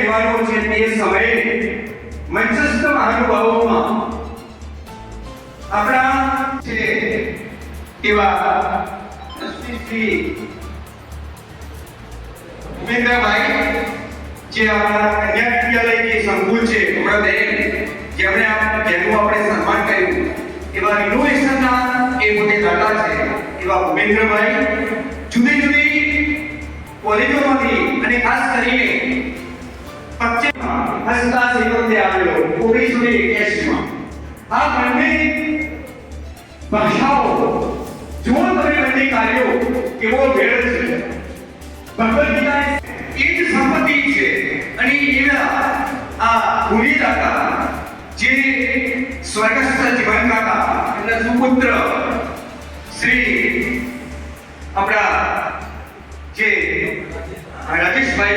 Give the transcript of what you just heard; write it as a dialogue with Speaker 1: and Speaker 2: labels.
Speaker 1: રહેવાનો છે તે સમયે મંચસ્થ મહાનુભાવોમાં આપણા છે એવા શ્રી ભૂપેન્દ્રભાઈ જે આપણા કન્યા વિદ્યાલય જે સંકુલ છે ઉમરાબેન જેમણે જેનું આપણે સન્માન કર્યું એવા રિનોવેશનના એ પોતે દાતા છે એવા ભૂપેન્દ્રભાઈ જુદી જુદી કોલેજોમાંથી અને ખાસ કરીને હસતા સેવકતે આવેલો 1981 આ બંને ભાષાઓ જો તમે બંને કાર્યો કેવો ભેળ છે ભગવદ ગીતા એ જ સંપત્તિ છે અને એવા આ ભૂમિદાતા જે સ્વર્ગસ્થ જીવનદાતા એમના સુપુત્ર શ્રી આપણા જે રાજેશભાઈ